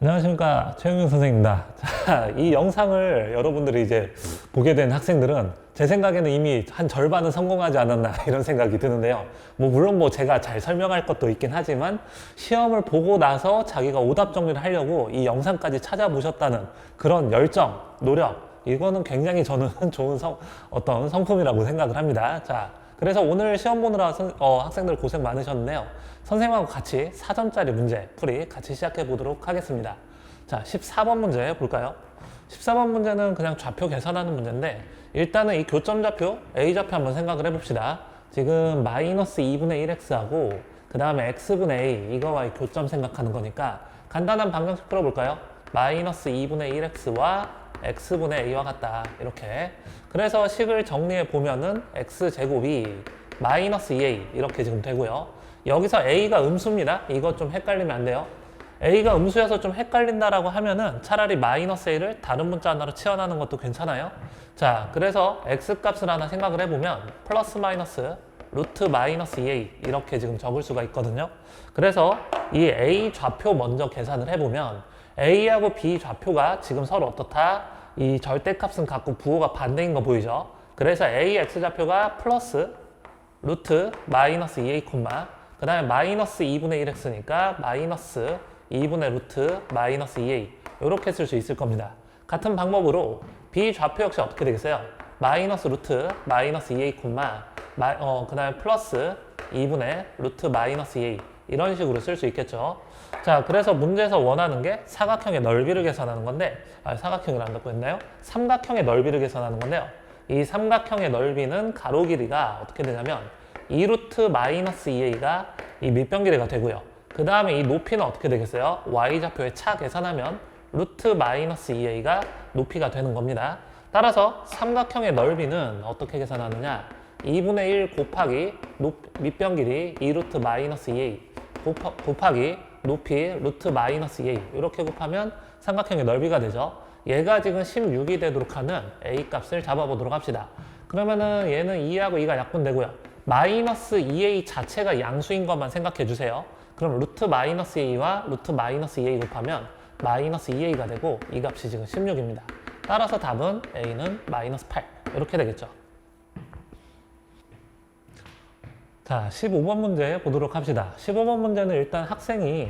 안녕하십니까, 최영윤 선생님입니다. 자, 이 영상을 여러분들이 이제 보게 된 학생들은 제 생각에는 이미 한 절반은 성공하지 않았나 이런 생각이 드는데요. 물론 제가 잘 설명할 것도 있긴 하지만 시험을 보고 나서 자기가 오답 정리를 하려고 이 영상까지 찾아보셨다는 그런 열정, 노력, 이거는 굉장히 저는 좋은 어떤 성품이라고 생각을 합니다. 자, 그래서 오늘 시험 보느라 학생들 고생 많으셨는데요. 선생님하고 같이 사점짜리 문제 풀이 같이 시작해 보도록 하겠습니다. 자, 14번 문제 볼까요? 14번 문제는 그냥 좌표 계산하는 문제인데 일단은 이 교점 좌표, A좌표 한번 생각을 해봅시다. 지금 마이너스 2분의 1x하고 그 다음에 x분의 a 이거와의 교점 생각하는 거니까 간단한 방정식 풀어볼까요? 마이너스 2분의 1x와 x분의 a와 같다 이렇게. 그래서 식을 정리해 보면은 x제곱이 마이너스 2a 이렇게 지금 되고요. 여기서 a가 음수입니다. 이거 좀 헷갈리면 안 돼요. a가 음수여서 좀 헷갈린다라고 하면은 차라리 마이너스 a를 다른 문자 하나로 치환하는 것도 괜찮아요. 자, 그래서 x 값을 하나 생각을 해보면 플러스 마이너스 루트 마이너스 2a 이렇게 지금 적을 수가 있거든요. 그래서 이 a 좌표 먼저 계산을 해보면 a하고 b 좌표가 지금 서로 어떻다? 이 절대값은 같고 부호가 반대인 거 보이죠? 그래서 a x 좌표가 플러스 루트 마이너스 2a 콤마 그 다음에 마이너스 2분의 1x니까 마이너스 2분의 루트 마이너스 2a 이렇게 쓸 수 있을 겁니다. 같은 방법으로 b 좌표 역시 어떻게 되겠어요? 마이너스 루트 마이너스 2a 콤마 그 다음에 플러스 2분의 루트 마이너스 2a 이런 식으로 쓸 수 있겠죠. 자, 그래서 문제에서 원하는 게 사각형의 넓이를 계산하는 건데 사각형을 안 갖고 있나요? 삼각형의 넓이를 계산하는 건데요. 이 삼각형의 넓이는 가로 길이가 어떻게 되냐면 2루트 마이너스 2a가 이 밑변 길이가 되고요. 그 다음에 이 높이는 어떻게 되겠어요? y좌표의 차 계산하면 루트 마이너스 2a가 높이가 되는 겁니다. 따라서 삼각형의 넓이는 어떻게 계산하느냐? 2분의 1 곱하기 밑변 길이 2루트 마이너스 2a 곱하기 높이 루트 마이너스 2a 이렇게 곱하면 삼각형의 넓이가 되죠. 얘가 지금 16이 되도록 하는 a 값을 잡아보도록 합시다. 그러면은 얘는 2하고 2가 약분되고요. 마이너스 2a 자체가 양수인 것만 생각해 주세요. 그럼 루트 마이너스 a와 루트 마이너스 2a 곱하면 마이너스 2a가 되고 이 값이 지금 16입니다. 따라서 답은 a는 마이너스 8 이렇게 되겠죠. 자, 15번 문제 보도록 합시다. 15번 문제는 일단 학생이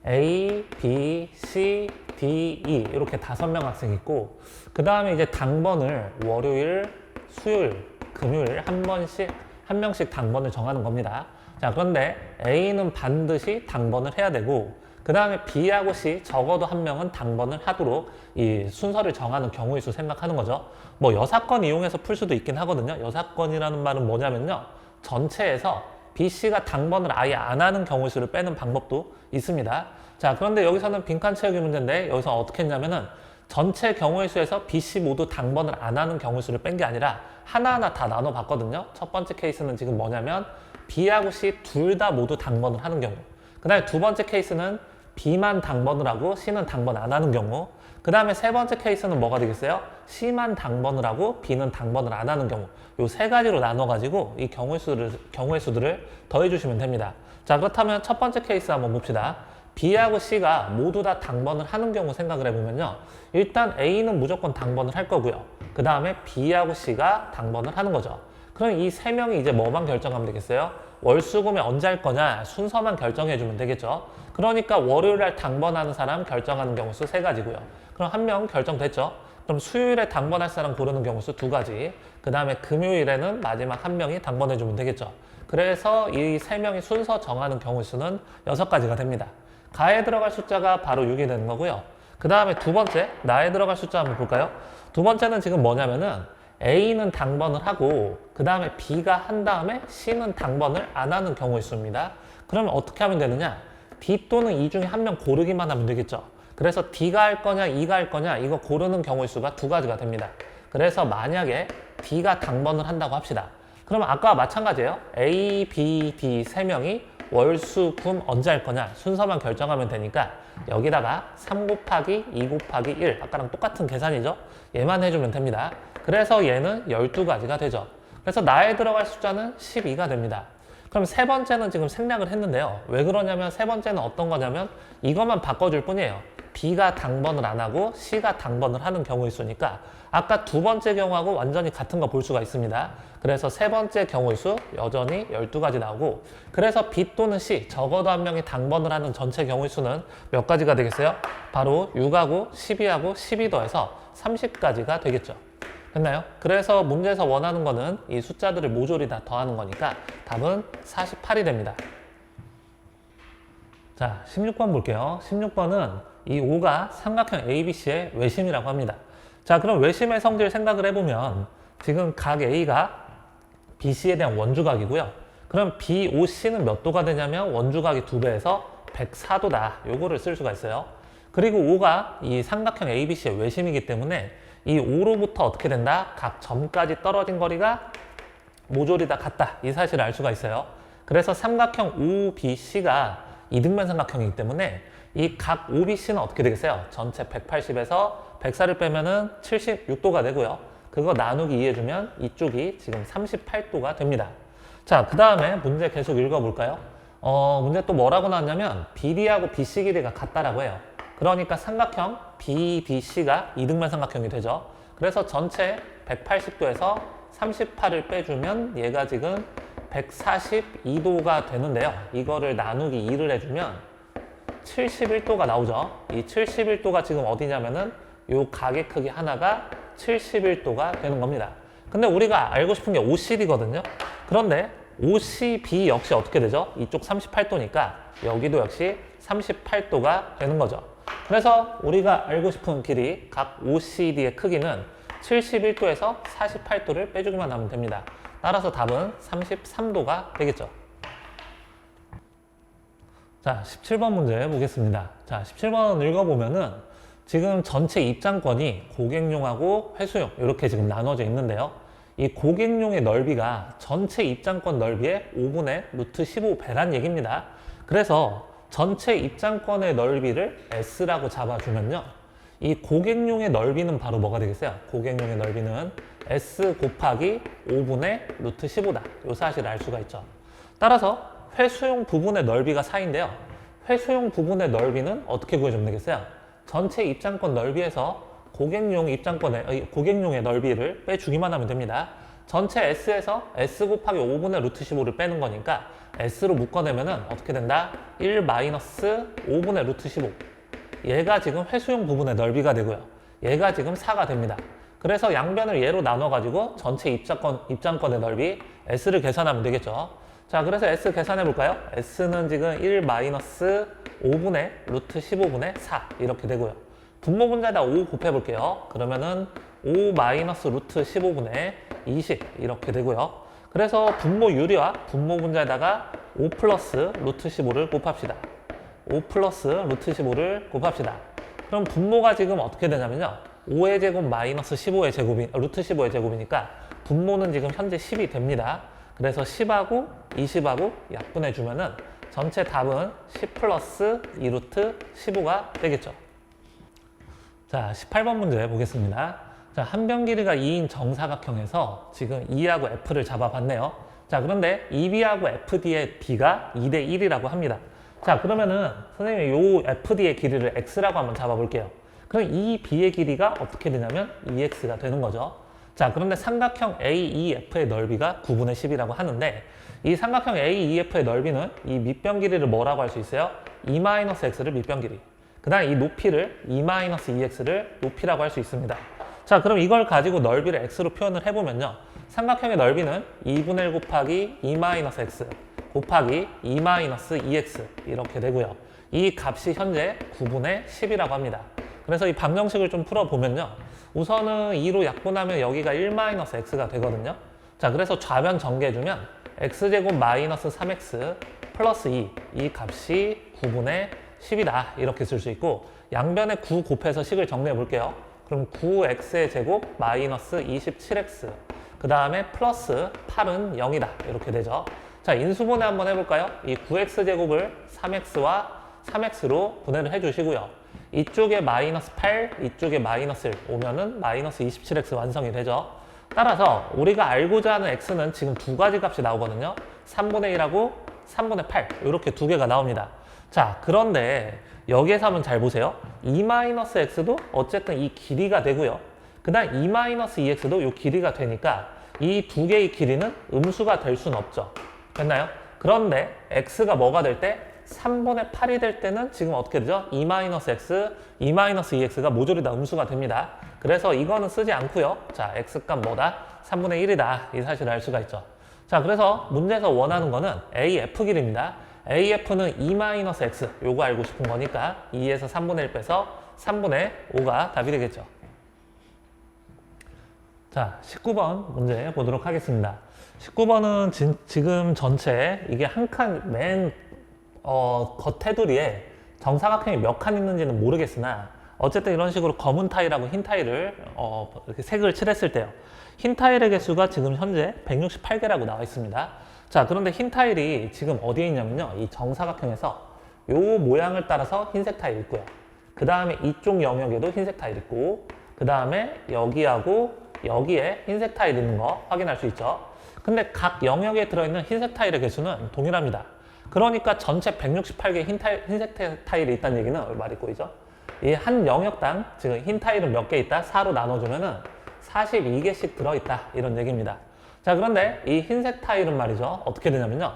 A, B, C, D, E 이렇게 5명 학생이 있고 그 다음에 이제 당번을 월요일, 수요일, 금요일 한 명씩 당번을 정하는 겁니다. 자, 그런데 A는 반드시 당번을 해야 되고 그 다음에 B하고 C 적어도 한 명은 당번을 하도록 이 순서를 정하는 경우의 수 생각하는 거죠. 여사건 이용해서 풀 수도 있긴 하거든요. 여사건이라는 말은 뭐냐면요. 전체에서 BC가 당번을 아예 안 하는 경우의 수를 빼는 방법도 있습니다. 자, 그런데 여기서는 빈칸 채우기 문제인데 여기서 어떻게 했냐면은 전체 경우의 수에서 BC 모두 당번을 안 하는 경우의 수를 뺀 게 아니라 하나하나 다 나눠 봤거든요. 첫 번째 케이스는 지금 뭐냐면 B하고 C 둘 다 모두 당번을 하는 경우. 그 다음에 두 번째 케이스는 B만 당번을 하고 C는 당번 안 하는 경우. 그 다음에 세 번째 케이스는 뭐가 되겠어요? C만 당번을 하고 B는 당번을 안 하는 경우. 요 세 가지로 나눠가지고 이 경우의 수들을 더해주시면 됩니다. 자, 그렇다면 첫 번째 케이스 한번 봅시다. B하고 C가 모두 다 당번을 하는 경우 생각을 해보면요. 일단 A는 무조건 당번을 할 거고요. 그 다음에 B하고 C가 당번을 하는 거죠. 그럼 이 세 명이 이제 뭐만 결정하면 되겠어요? 월수금에 언제 할 거냐 순서만 결정해주면 되겠죠. 그러니까 월요일날 당번하는 사람 결정하는 경우 수 3가지고요. 그럼 한 명 결정됐죠. 그럼 수요일에 당번할 사람 고르는 경우 수 2가지. 그 다음에 금요일에는 마지막 한 명이 당번해주면 되겠죠. 그래서 이 3명이 순서 정하는 경우 수는 6가지가 됩니다. 가에 들어갈 숫자가 바로 6이 되는 거고요. 그 다음에 두 번째 나에 들어갈 숫자 한번 볼까요? 두 번째는 지금 뭐냐면은 A는 당번을 하고 그 다음에 B가 한 다음에 C는 당번을 안 하는 경우의 수입니다. 그러면 어떻게 하면 되느냐? D 또는 E 중에 한 명 고르기만 하면 되겠죠. 그래서 D가 할 거냐 E가 할 거냐 이거 고르는 경우의 수가 2가지가 됩니다. 그래서 만약에 D가 당번을 한다고 합시다. 그러면 아까와 마찬가지예요. A, B, D 3명이 월, 수, 금 언제 할 거냐 순서만 결정하면 되니까 여기다가 3 곱하기 2 곱하기 1 아까랑 똑같은 계산이죠. 얘만 해주면 됩니다. 그래서 얘는 12가지가 되죠. 그래서 나에 들어갈 숫자는 12가 됩니다. 그럼 세 번째는 지금 생략을 했는데요. 왜 그러냐면 세 번째는 어떤 거냐면 이것만 바꿔줄 뿐이에요. B가 당번을 안 하고 C가 당번을 하는 경우일 수니까 아까 두 번째 경우하고 완전히 같은 거 볼 수가 있습니다. 그래서 세 번째 경우의 수 여전히 12가지 나오고, 그래서 B 또는 C 적어도 한 명이 당번을 하는 전체 경우의 수는 몇 가지가 되겠어요? 바로 6하고 12하고 12 더해서 30가지가 되겠죠. 됐나요? 그래서 문제에서 원하는 거는 이 숫자들을 모조리 다 더하는 거니까 답은 48이 됩니다. 자, 16번 볼게요. 16번은 이 5가 삼각형 ABC의 외심이라고 합니다. 자, 그럼 외심의 성질 생각을 해보면 지금 각 A가 BC에 대한 원주각이고요. 그럼 BOC는 몇 도가 되냐면 원주각이 2배에서 104도다. 요거를 쓸 수가 있어요. 그리고 5가 이 삼각형 ABC의 외심이기 때문에 이 5로부터 어떻게 된다? 각 점까지 떨어진 거리가 모조리 다 같다. 이 사실을 알 수가 있어요. 그래서 삼각형 OBC가 이등변 삼각형이기 때문에 이 각 OBC는 어떻게 되겠어요? 전체 180에서 104를 빼면은 76도가 되고요. 그거 나누기 2 해주면 이쪽이 지금 38도가 됩니다. 자, 그 다음에 문제 계속 읽어볼까요? 문제 또 뭐라고 나왔냐면 BD하고 BC 길이가 같다라고 해요. 그러니까 삼각형 BBC가 이등변 삼각형이 되죠. 그래서 전체 180도에서 38을 빼주면 얘가 지금 142도가 되는데요. 이거를 나누기 2를 해주면 71도가 나오죠. 이 71도가 지금 어디냐면은 요 각의 크기 하나가 71도가 되는 겁니다. 근데 우리가 알고 싶은 게 OCD거든요. 그런데 OCB 역시 어떻게 되죠? 이쪽 38도니까 여기도 역시 38도가 되는 거죠. 그래서 우리가 알고 싶은 길이 각 OCD의 크기는 71도에서 48도를 빼주기만 하면 됩니다. 따라서 답은 33도가 되겠죠. 자, 17번 문제 보겠습니다. 자, 17번 읽어보면은 지금 전체 입장권이 고객용하고 회수용 이렇게 지금 나눠져 있는데요. 이 고객용의 넓이가 전체 입장권 넓이의 5분의 루트 15배란 얘기입니다. 그래서 전체 입장권의 넓이를 S라고 잡아주면요. 이 고객용의 넓이는 바로 뭐가 되겠어요? 고객용의 넓이는 S 곱하기 5분의 루트 15다. 이 사실을 알 수가 있죠. 따라서 회수용 부분의 넓이가 4인데요. 회수용 부분의 넓이는 어떻게 구해주면 되겠어요? 전체 입장권 넓이에서 고객용의 넓이를 빼주기만 하면 됩니다. 전체 S에서 S 곱하기 5분의 루트 15를 빼는 거니까 S로 묶어내면은 어떻게 된다? 1 마이너스 5분의 루트 15. 얘가 지금 회수용 부분의 넓이가 되고요. 얘가 지금 4가 됩니다. 그래서 양변을 얘로 나눠가지고 전체 입장권의 넓이 S를 계산하면 되겠죠. 자, 그래서 S 계산해 볼까요? S는 지금 1 마이너스 5분의 루트 15분의 4 이렇게 되고요. 분모 분자에다 5 곱해 볼게요. 그러면은 5 마이너스 루트 15분의 20 이렇게 되고요. 그래서 분모 유리와 분모 분자에다가 5 플러스 루트 15를 곱합시다. 5 플러스 루트 15를 곱합시다. 그럼 분모가 지금 어떻게 되냐면요. 5의 제곱 마이너스 15의 제곱이, 루트 15의 제곱이니까 분모는 지금 현재 10이 됩니다. 그래서 10하고 20하고 약분해주면은 전체 답은 10 플러스 2루트 15가 되겠죠. 자, 18번 문제 보겠습니다. 자, 한 변 길이가 2인 정사각형에서 지금 E하고 F를 잡아봤네요. 자, 그런데 EB하고 FD의 B가 2대 1이라고 합니다. 자, 그러면은 선생님이 요 FD의 길이를 X라고 한번 잡아볼게요. 그럼 이 B의 길이가 어떻게 되냐면 2X가 되는 거죠. 자, 그런데 삼각형 AEF의 넓이가 9분의 10이라고 하는데 이 삼각형 AEF의 넓이는 이 밑변 길이를 뭐라고 할 수 있어요? E-X를 밑변 길이. 그 다음 이 높이를 E-2X를 높이라고 할 수 있습니다. 자, 그럼 이걸 가지고 넓이를 X로 표현을 해보면요. 삼각형의 넓이는 2분의 1 곱하기 E-X 곱하기 E-2X 이렇게 되고요. 이 값이 현재 9분의 10이라고 합니다. 그래서 이 방정식을 좀 풀어보면요. 우선은 2로 약분하면 여기가 1-x가 되거든요. 자, 그래서 좌변 전개해주면 x제곱 마이너스 3x 플러스 2, 이 값이 9분의 10이다. 이렇게 쓸 수 있고 양변에 9 곱해서 식을 정리해 볼게요. 그럼 9x의 제곱 마이너스 27x 그 다음에 플러스 8은 0이다. 이렇게 되죠. 자, 인수분해 한번 해볼까요? 이 9x제곱을 3x와 3x로 분해를 해주시고요. 이쪽에 마이너스 8, 이쪽에 마이너스 1 오면은 마이너스 27x 완성이 되죠. 따라서 우리가 알고자 하는 x는 지금 두 가지 값이 나오거든요. 3분의 1하고 3분의 8 이렇게 두 개가 나옵니다. 자, 그런데 여기에서 한번 잘 보세요. 2-x도 어쨌든 이 길이가 되고요. 그 다음 2-2x도 이 길이가 되니까 이 두 개의 길이는 음수가 될 수는 없죠. 됐나요? 그런데 x가 뭐가 될 때? 3분의 8이 될 때는 지금 어떻게 되죠? 2-x, 2-2x가 모조리 다 음수가 됩니다. 그래서 이거는 쓰지 않고요. 자, x값 뭐다? 3분의 1이다. 이 사실을 알 수가 있죠. 자, 그래서 문제에서 원하는 거는 AF 길입니다. AF는 2-x, 요거 알고 싶은 거니까 2에서 3분의 1 빼서 3분의 5가 답이 되겠죠. 자, 19번 문제 보도록 하겠습니다. 19번은 지금 전체 이게 한 칸 맨 겉테두리에 정사각형이 몇 칸 있는지는 모르겠으나 어쨌든 이런 식으로 검은 타일하고 흰 타일을 이렇게 색을 칠했을 때요. 흰 타일의 개수가 지금 현재 168개라고 나와 있습니다. 자, 그런데 흰 타일이 지금 어디에 있냐면요. 이 정사각형에서 요 모양을 따라서 흰색 타일 있고요. 그 다음에 이쪽 영역에도 흰색 타일 있고, 그 다음에 여기하고 여기에 흰색 타일 있는 거 확인할 수 있죠. 근데 각 영역에 들어있는 흰색 타일의 개수는 동일합니다. 그러니까 전체 168개의 흰색 타일이 있다는 얘기는 말이 꼬이죠. 이 한 영역당 지금 흰 타일은 몇 개 있다? 4로 나눠주면은 42개씩 들어있다. 이런 얘기입니다. 자, 그런데 이 흰색 타일은 말이죠. 어떻게 되냐면요.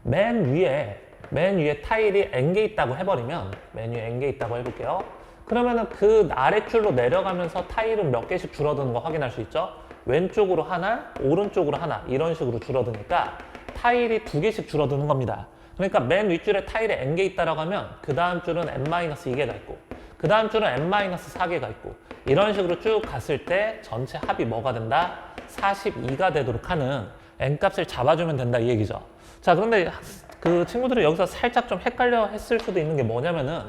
맨 위에 타일이 n개 있다고 해버리면, 맨 위에 n개 있다고 해볼게요. 그러면은 그 아래줄로 내려가면서 타일은 몇 개씩 줄어드는 거 확인할 수 있죠. 왼쪽으로 하나, 오른쪽으로 하나 이런 식으로 줄어드니까 타일이 2개씩 줄어드는 겁니다. 그러니까 맨 윗줄에 타일이 n개 있다라고 하면 그 다음 줄은 n-2개가 있고, 그 다음 줄은 n-4개가 있고, 이런 식으로 쭉 갔을 때 전체 합이 뭐가 된다? 42가 되도록 하는 n값을 잡아주면 된다 이 얘기죠. 자, 그런데 그 친구들이 여기서 살짝 좀 헷갈려 했을 수도 있는 게 뭐냐면은,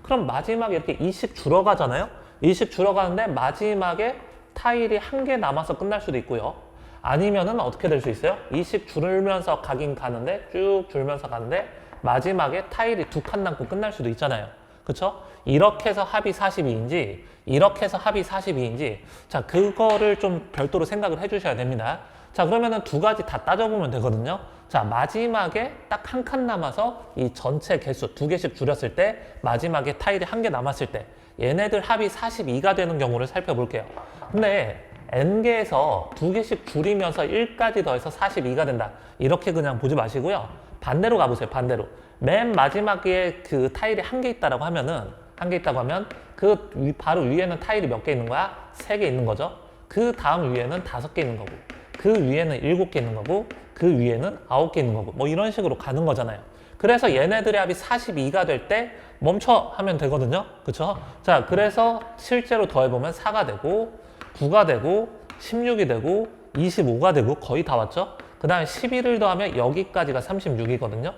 그럼 마지막에 이렇게 2씩 줄어가잖아요? 2씩 줄어가는데 마지막에 타일이 1개 남아서 끝날 수도 있고요. 아니면은 어떻게 될 수 있어요? 2씩 줄면서 가긴 가는데, 쭉 줄면서 가는데 마지막에 타일이 2칸 남고 끝날 수도 있잖아요. 그쵸? 이렇게 해서 합이 42인지 이렇게 해서 합이 42인지, 자, 그거를 좀 별도로 생각을 해주셔야 됩니다. 자, 그러면은 두 가지 다 따져보면 되거든요. 자, 마지막에 딱 1칸 남아서 이 전체 개수 2개씩 줄였을 때 마지막에 타일이 1개 남았을 때 얘네들 합이 42가 되는 경우를 살펴볼게요. 근데 n개에서 2개씩 줄이면서 1까지 더해서 42가 된다. 이렇게 그냥 보지 마시고요. 반대로 가보세요. 반대로. 맨 마지막에 그 타일이 1개 있다고 하면 그 바로 위에는 타일이 몇 개 있는 거야? 3개 있는 거죠. 그 다음 위에는 5개 있는 거고, 그 위에는 7개 있는 거고, 그 위에는 9개 있는 거고, 뭐 이런 식으로 가는 거잖아요. 그래서 얘네들의 합이 42가 될 때 멈춰 하면 되거든요. 그쵸? 자, 그래서 실제로 더해보면 4가 되고 9가 되고 16이 되고 25가 되고 거의 다 왔죠? 그 다음에 11을 더하면 여기까지가 36이거든요.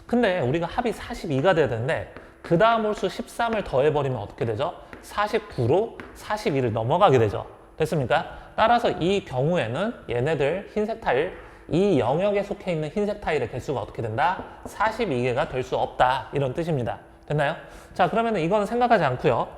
근데 우리가 합이 42가 돼야 되는데 그 다음 홀수 13을 더해버리면 어떻게 되죠? 49로 42를 넘어가게 되죠. 됐습니까? 따라서 이 경우에는 얘네들 흰색 타일, 이 영역에 속해 있는 흰색 타일의 개수가 어떻게 된다? 42개가 될 수 없다. 이런 뜻입니다. 됐나요? 자, 그러면 이거는 생각하지 않고요.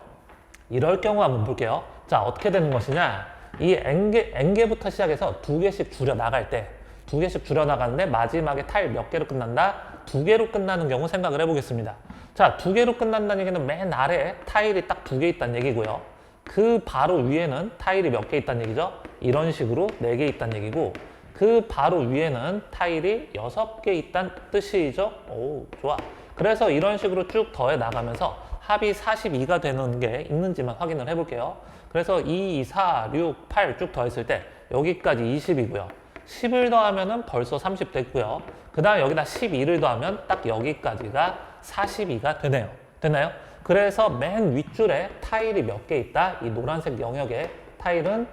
이럴 경우 한번 볼게요. 자, 어떻게 되는 것이냐? 이 n개부터 시작해서 2개씩 줄여 나갈 때, 2개씩 줄여 나가는데 마지막에 타일 몇 개로 끝난다? 2개로 끝나는 경우 생각을 해보겠습니다. 자, 2개로 끝난다는 얘기는 맨 아래에 타일이 딱 2개 있다는 얘기고요. 그 바로 위에는 타일이 몇 개 있다는 얘기죠? 이런 식으로 4개 있다는 얘기고, 그 바로 위에는 타일이 6개 있다는 뜻이죠? 오, 좋아. 그래서 이런 식으로 쭉 더해 나가면서 합이 42가 되는 게 있는지만 확인을 해볼게요. 그래서 2, 4, 6, 8 쭉 더했을 때 여기까지 20이고요. 10을 더하면은 벌써 30 됐고요. 그 다음에 여기다 12를 더하면 딱 여기까지가 42가 되네요. 됐나요? 그래서 맨 윗줄에 타일이 몇 개 있다? 이 노란색 영역에 타일은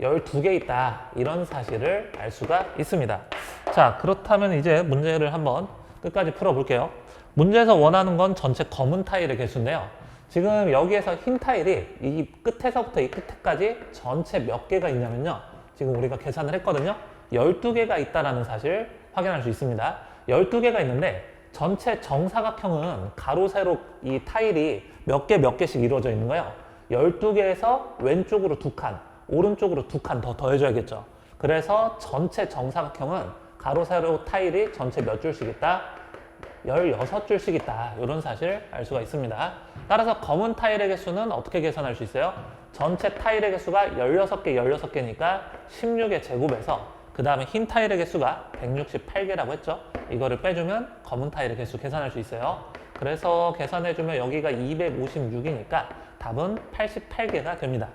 12개 있다. 이런 사실을 알 수가 있습니다. 자, 그렇다면 이제 문제를 한번 끝까지 풀어볼게요. 문제에서 원하는 건 전체 검은 타일의 개수인데요. 지금 여기에서 흰 타일이 이 끝에서부터 이 끝에까지 전체 몇 개가 있냐면요. 지금 우리가 계산을 했거든요. 12개가 있다는 사실을 확인할 수 있습니다. 12개가 있는데 전체 정사각형은 가로, 세로 이 타일이 몇 개씩 이루어져 있는 거예요. 12개에서 왼쪽으로 2칸, 오른쪽으로 2칸 더 더해줘야겠죠. 그래서 전체 정사각형은 가로, 세로 타일이 전체 몇 줄씩 있다? 16줄씩 있다. 이런 사실 알 수가 있습니다. 따라서 검은 타일의 개수는 어떻게 계산할 수 있어요? 전체 타일의 개수가 16개, 16개니까 16의 제곱에서 그 다음에 흰 타일의 개수가 168개라고 했죠. 이거를 빼주면 검은 타일의 개수 계산할 수 있어요. 그래서 계산해주면 여기가 256이니까 답은 88개가 됩니다.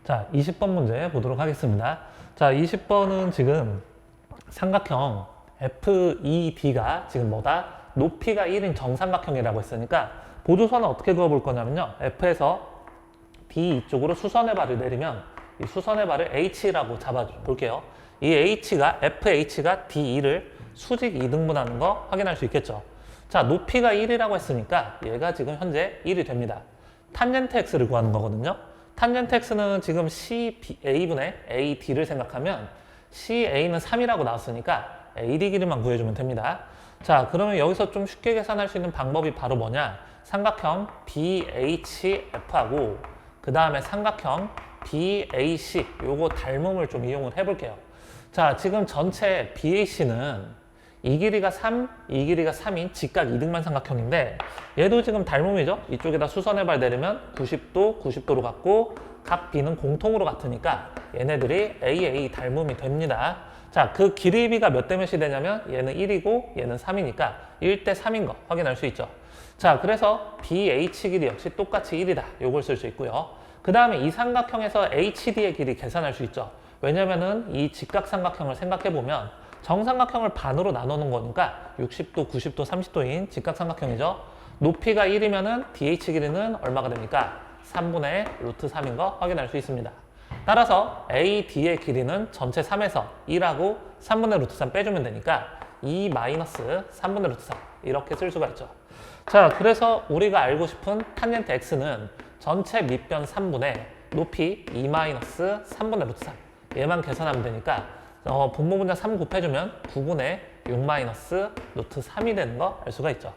자, 20번 문제 보도록 하겠습니다. 자, 20번은 지금 삼각형 FED가 지금 뭐다? 높이가 1인 정삼각형이라고 했으니까 보조선은 어떻게 그어볼 거냐면요. F에서 D 이쪽으로 수선의 발을 내리면 이 수선의 발을 H라고 잡아볼게요. 이 H가 FH가 D2를 수직 2등분하는 거 확인할 수 있겠죠. 자, 높이가 1이라고 했으니까 얘가 지금 현재 1이 됩니다. 탄젠트 X를 구하는 거거든요. 탄젠트 X는 지금 CA분의 AD를 생각하면 CA는 3이라고 나왔으니까 AD 길이만 구해주면 됩니다. 자, 그러면 여기서 좀 쉽게 계산할 수 있는 방법이 바로 뭐냐? 삼각형 BHF하고 그 다음에 삼각형 BAC 요거 닮음을 좀 이용을 해볼게요. 자, 지금 전체 BAC는 이 길이가 3, 이 길이가 3인 직각 이등만 삼각형인데 얘도 지금 닮음이죠? 이쪽에다 수선의 발 내리면 90도, 90도로 같고 각 B는 공통으로 같으니까 얘네들이 AA 닮음이 됩니다. 자, 그 길이비가 몇 대 몇이 되냐면 얘는 1이고 얘는 3이니까 1대 3인 거 확인할 수 있죠. 자, 그래서 BH 길이 역시 똑같이 1이다. 요걸 쓸 수 있고요. 그 다음에 이 삼각형에서 HD의 길이 계산할 수 있죠. 왜냐면은 이 직각삼각형을 생각해보면 정삼각형을 반으로 나누는 거니까 60도, 90도, 30도인 직각삼각형이죠. 높이가 1이면은 DH 길이는 얼마가 됩니까? 3분의 루트 3인 거 확인할 수 있습니다. 따라서 AD의 길이는 전체 3에서 1하고 3분의 루트 3 빼주면 되니까 2 마이너스 3분의 루트 3 이렇게 쓸 수가 있죠. 자, 그래서 우리가 알고 싶은 탄젠트 X는 전체 밑변 3분의 높이 2 마이너스 3분의 루트 3 얘만 계산하면 되니까 분모 분자 3 곱해주면 9분의 6 마이너스 루트 3이 되는 거 알 수가 있죠.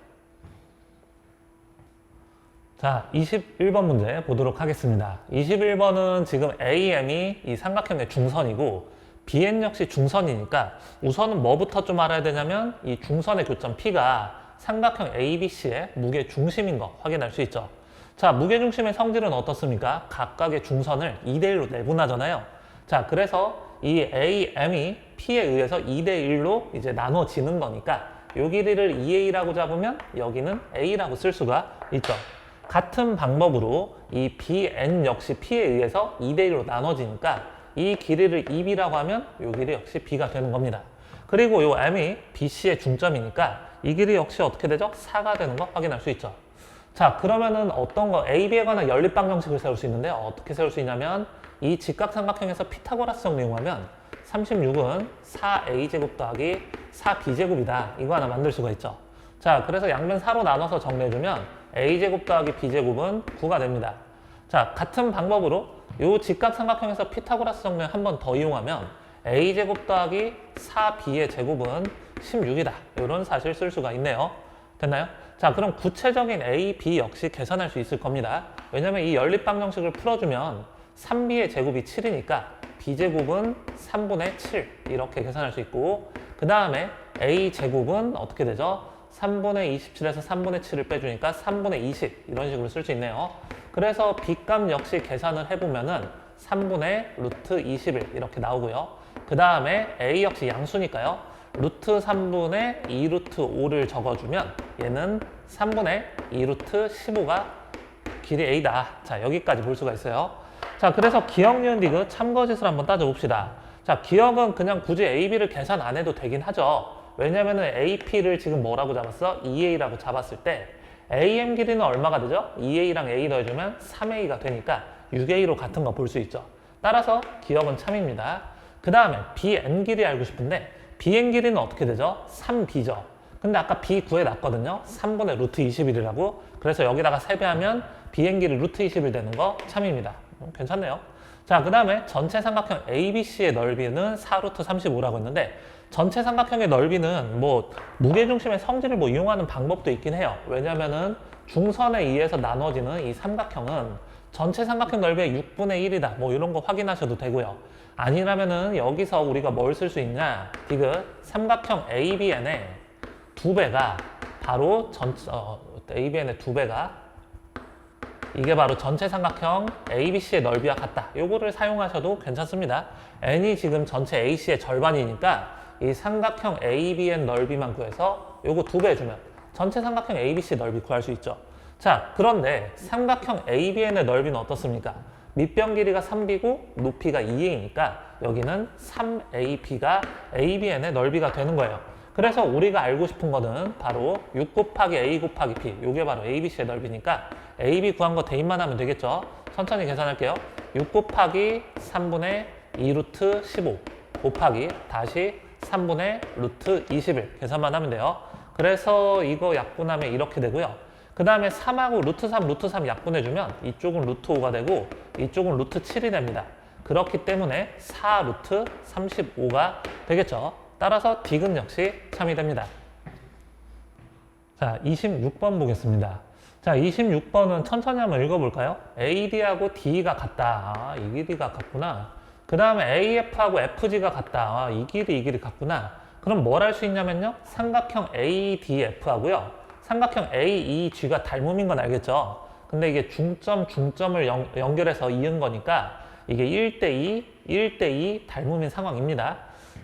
자, 21번 문제 보도록 하겠습니다. 21번은 지금 AM이 이 삼각형의 중선이고 BN 역시 중선이니까 우선은 뭐부터 좀 알아야 되냐면 이 중선의 교점 P가 삼각형 ABC의 무게 중심인 거 확인할 수 있죠. 자, 무게 중심의 성질은 어떻습니까? 각각의 중선을 2대1로 내분하잖아요. 자, 그래서 이 AM이 P에 의해서 2대1로 이제 나눠지는 거니까 요 길이를 2A라고 잡으면 여기는 A라고 쓸 수가 있죠. 같은 방법으로 이 BN 역시 P에 의해서 2대1로 나눠지니까 이 길이를 2B라고 하면 이 길이 역시 B가 되는 겁니다. 그리고 이 M이 BC의 중점이니까 이 길이 역시 어떻게 되죠? 4가 되는 거 확인할 수 있죠. 자, 그러면은 어떤 거 AB에 관한 연립방 정식을 세울 수 있는데 어떻게 세울 수 있냐면 이 직각삼각형에서 피타고라스정리 이용하면 36은 4a제곱 더하기 4b제곱이다. 이거 하나 만들 수가 있죠. 자, 그래서 양변 4로 나눠서 정리해주면 a제곱 더하기 b제곱은 9가 됩니다. 자, 같은 방법으로 이 직각삼각형에서 피타고라스 정리 한 번 더 이용하면 a제곱 더하기 4b의 제곱은 16이다. 이런 사실 쓸 수가 있네요. 됐나요? 자, 그럼 구체적인 a, b 역시 계산할 수 있을 겁니다. 왜냐면 이 연립방정식을 풀어주면 3b의 제곱이 7이니까 b제곱은 3분의 7 이렇게 계산할 수 있고 그 다음에 a제곱은 어떻게 되죠? 3분의 27에서 3분의 7을 빼주니까 3분의 20 이런 식으로 쓸 수 있네요. 그래서 b값 역시 계산을 해보면은 3분의 루트 21 이렇게 나오고요. 그 다음에 a 역시 양수니까요. 루트 3분의 2루트 5를 적어주면 얘는 3분의 2루트 15가 길이 a다. 자, 여기까지 볼 수가 있어요. 자, 그래서 기억, 니은, 디귿 참거짓을 한번 따져봅시다. 자, 기억은 그냥 굳이 AB를 계산 안 해도 되긴 하죠. 왜냐면은 AP를 지금 뭐라고 잡았어? 2A라고 잡았을 때 AM 길이는 얼마가 되죠? 2A랑 A 더해주면 3A가 되니까 6A로 같은 거 볼 수 있죠. 따라서 기억은 참입니다. 그 다음에 BN 길이 알고 싶은데 BN 길이는 어떻게 되죠? 3B죠. 근데 아까 B 구해놨거든요. 3분의 루트 21이라고. 그래서 여기다가 세배하면 BN 길이 루트 21 되는 거 참입니다. 괜찮네요. 자, 그 다음에 전체 삼각형 ABC의 넓이는 4루트 35라고 했는데 전체 삼각형의 넓이는 뭐 무게중심의 성질을 뭐 이용하는 방법도 있긴 해요. 왜냐면은 중선에 의해서 나눠지는 이 삼각형은 전체 삼각형 넓이의 6분의 1이다. 뭐 이런 거 확인하셔도 되고요. 아니라면은 여기서 우리가 뭘 쓸 수 있냐? 디귿 삼각형 ABN의 2배가 바로 ABN의 2배가 이게 바로 전체 삼각형 ABC의 넓이와 같다. 요거를 사용하셔도 괜찮습니다. n이 지금 전체 AC의 절반이니까 이 삼각형 ABN 넓이만 구해서 요거 2배 해주면 전체 삼각형 ABC 넓이 구할 수 있죠. 자, 그런데 삼각형 ABN의 넓이는 어떻습니까? 밑변 길이가 3b고 높이가 2a니까 여기는 3ab가 ABN의 넓이가 되는 거예요. 그래서 우리가 알고 싶은 거는 바로 6 곱하기 a 곱하기 b, 이게 바로 ABC의 넓이니까 AB 구한 거 대입만 하면 되겠죠. 천천히 계산할게요. 6 곱하기 3분의 2 루트 15 곱하기 다시 3분의 루트 21 계산만 하면 돼요. 그래서 이거 약분하면 이렇게 되고요. 그 다음에 3하고 루트 3 약분해주면 이쪽은 루트 5가 되고 이쪽은 루트 7이 됩니다. 그렇기 때문에 4 루트 35가 되겠죠. 따라서 디귿 역시 참이 됩니다. 자, 26번 보겠습니다. 자, 26번은 천천히 한번 읽어볼까요? AD하고 DE가 같다. 이 길이가 같구나. 그 다음에 AF하고 FG가 같다. 이 길이 같구나. 그럼 뭘 할 수 있냐면요. 삼각형 ADF하고요. 삼각형 AEG가 닮음인 건 알겠죠? 근데 이게 중점을 연결해서 이은 거니까 이게 1대2, 1대2 닮음인 상황입니다.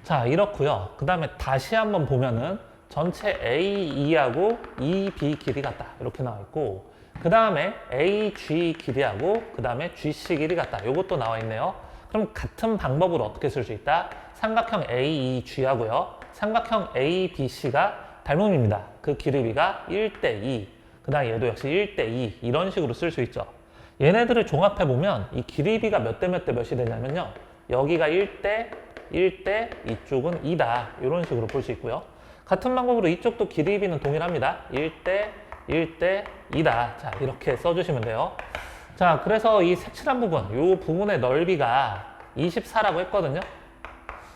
자, 이렇고요. 그 다음에 다시 한번 보면은 전체 AE하고 EB 길이 같다. 이렇게 나와 있고 그 다음에 AG 길이하고 그 다음에 GC 길이 같다. 이것도 나와 있네요. 그럼 같은 방법으로 어떻게 쓸 수 있다? 삼각형 AEG하고요. 삼각형 ABC가 닮음입니다. 그 길이비가 1대2. 그 다음 얘도 역시 1대2. 이런 식으로 쓸 수 있죠. 얘네들을 종합해보면 이 길이비가 몇 대 몇 대 몇이 되냐면요. 여기가 1대, 1대, 이쪽은 2다. 이런 식으로 볼 수 있고요. 같은 방법으로 이쪽도 길이비는 동일합니다. 1대, 1대, 2다. 자, 이렇게 써주시면 돼요. 자, 그래서 이 색칠한 부분, 이 부분의 넓이가 24라고 했거든요.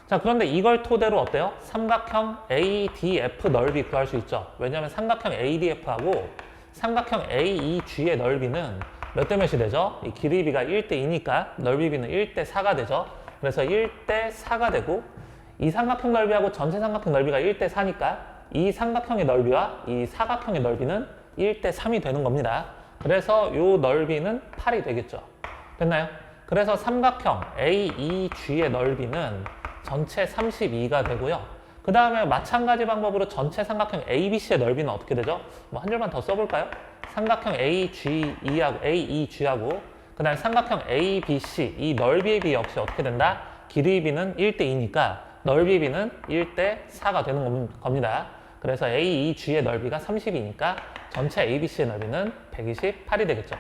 자, 그런데 이걸 토대로 어때요? 삼각형 ADF 넓이 구할 수 있죠. 왜냐하면 삼각형 ADF하고 삼각형 AEG의 넓이는 몇 대 몇이 되죠? 이 길이비가 1대2니까 넓이비는 1대4가 되죠. 그래서 1대4가 되고 이 삼각형 넓이하고 전체 삼각형 넓이가 1대4니까 이 삼각형의 넓이와 이 사각형의 넓이는 1대3이 되는 겁니다. 그래서 이 넓이는 8이 되겠죠. 됐나요? 그래서 삼각형 AEG의 넓이는 전체 32가 되고요. 그 다음에 마찬가지 방법으로 전체 삼각형 ABC의 넓이는 어떻게 되죠? 뭐 한 줄만 더 써볼까요? 삼각형 AEG하고 그 다음에 삼각형 ABC 이 넓이의 비 역시 어떻게 된다? 길이비는 1대2니까 넓이비는 1대4가 되는 겁니다. 그래서 AEG의 넓이가 30이니까 전체 ABC의 넓이는 128이 되겠죠.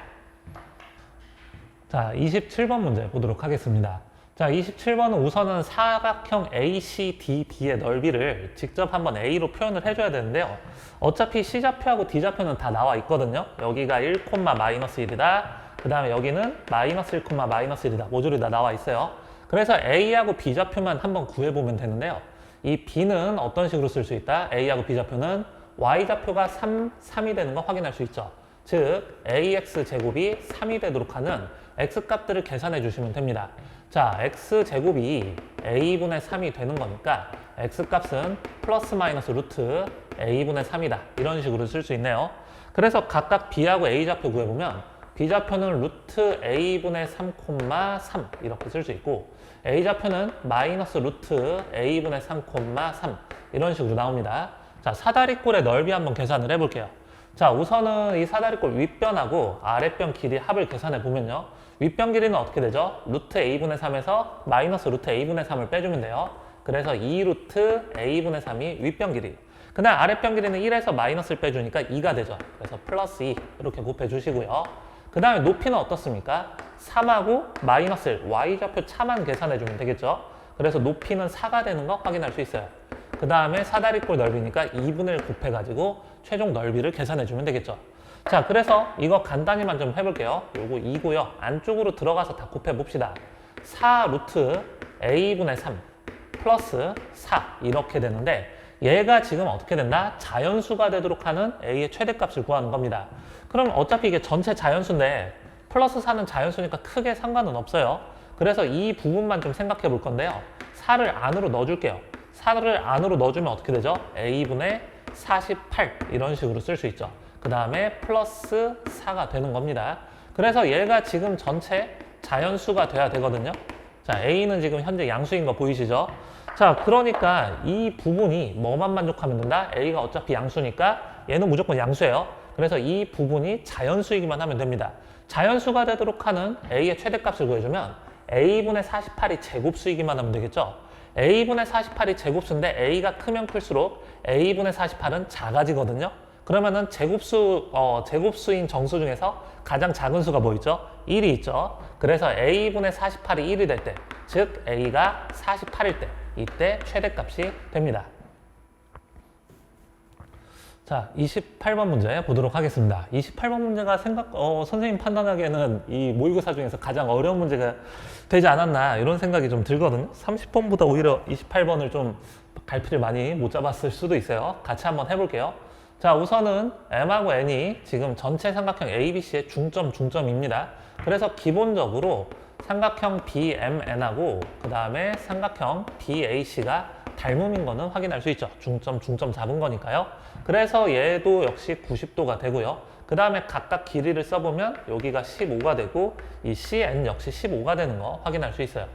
자, 27번 문제 보도록 하겠습니다. 자, 27번은 우선은 사각형 ACDB의 넓이를 직접 한번 A로 표현을 해줘야 되는데요. 어차피 C좌표하고 D좌표는 다 나와 있거든요. 여기가 1, 마이너스 1이다. 그 다음에 여기는 마이너스 1, 마이너스 1이다. 모듈이 다 나와 있어요. 그래서 A하고 B좌표만 한번 구해보면 되는데요. 이 B는 어떤 식으로 쓸 수 있다? A하고 B좌표는 Y좌표가 3이 되는 거 확인할 수 있죠. 즉, AX제곱이 3이 되도록 하는 X값들을 계산해 주시면 됩니다. 자, X제곱이 A분의 3이 되는 거니까 X값은 플러스 마이너스 루트 A분의 3이다. 이런 식으로 쓸 수 있네요. 그래서 각각 B하고 A좌표 구해보면 B좌표는 루트 A분의 3, 3 이렇게 쓸 수 있고 A좌표는 마이너스 루트 A분의 3, 3 이런 식으로 나옵니다. 자, 사다리꼴의 넓이 한번 계산을 해볼게요. 자, 우선은 이 사다리꼴 윗변하고 아랫변 길이 합을 계산해 보면요. 윗변 길이는 어떻게 되죠? 루트 A분의 3에서 마이너스 루트 A분의 3을 빼주면 돼요. 그래서 2 루트 A분의 3이 윗변 길이. 그 다음 아랫변 길이는 1에서 마이너스를 빼주니까 2가 되죠. 그래서 플러스 2 이렇게 곱해주시고요. 그 다음에 높이는 어떻습니까? 3하고 마이너스 1, Y좌표 차만 계산해주면 되겠죠. 그래서 높이는 4가 되는 거 확인할 수 있어요. 그 다음에 사다리꼴 넓이니까 2분의 1 곱해가지고 최종 넓이를 계산해주면 되겠죠. 자, 그래서 이거 간단히만 좀 해볼게요. 요거 2고요. 안쪽으로 들어가서 다 곱해봅시다. 4 루트 A분의 3 플러스 4 이렇게 되는데 얘가 지금 어떻게 된다? 자연수가 되도록 하는 a의 최대값을 구하는 겁니다. 그럼 어차피 이게 전체 자연수인데 플러스 4는 자연수니까 크게 상관은 없어요. 그래서 이 부분만 좀 생각해 볼 건데요. 4를 안으로 넣어줄게요. 4를 안으로 넣어주면 어떻게 되죠? a분의 48 이런 식으로 쓸 수 있죠. 그 다음에 플러스 4가 되는 겁니다. 그래서 얘가 지금 전체 자연수가 돼야 되거든요. 자, a는 지금 현재 양수인 거 보이시죠? 자, 그러니까 이 부분이 뭐만 만족하면 된다? a가 어차피 양수니까 얘는 무조건 양수예요. 그래서 이 부분이 자연수이기만 하면 됩니다. 자연수가 되도록 하는 a의 최대값을 구해주면 a분의 48이 제곱수이기만 하면 되겠죠? a분의 48이 제곱수인데 a가 크면 클수록 a분의 48은 작아지거든요. 그러면은 제곱수인 정수 중에서 가장 작은 수가 뭐 있죠? 1이 있죠. 그래서 a분의 48이 1이 될 때, 즉 a가 48일 때, 이때 최대값이 됩니다. 자, 28번 문제 보도록 하겠습니다. 28번 문제가 선생님 판단하기에는 이 모의고사 중에서 가장 어려운 문제가 되지 않았나 이런 생각이 좀 들거든요. 30번보다 오히려 28번을 좀 갈피를 많이 못 잡았을 수도 있어요. 같이 한번 해볼게요. 자, 우선은 M하고 N이 지금 전체 삼각형 ABC의 중점입니다. 그래서 기본적으로 삼각형 BMN하고 그 다음에 삼각형 BAC가 닮음인 거는 확인할 수 있죠. 중점 잡은 거니까요. 그래서 얘도 역시 90도가 되고요. 그 다음에 각각 길이를 써보면 여기가 15가 되고 이 CN 역시 15가 되는 거 확인할 수 있어요.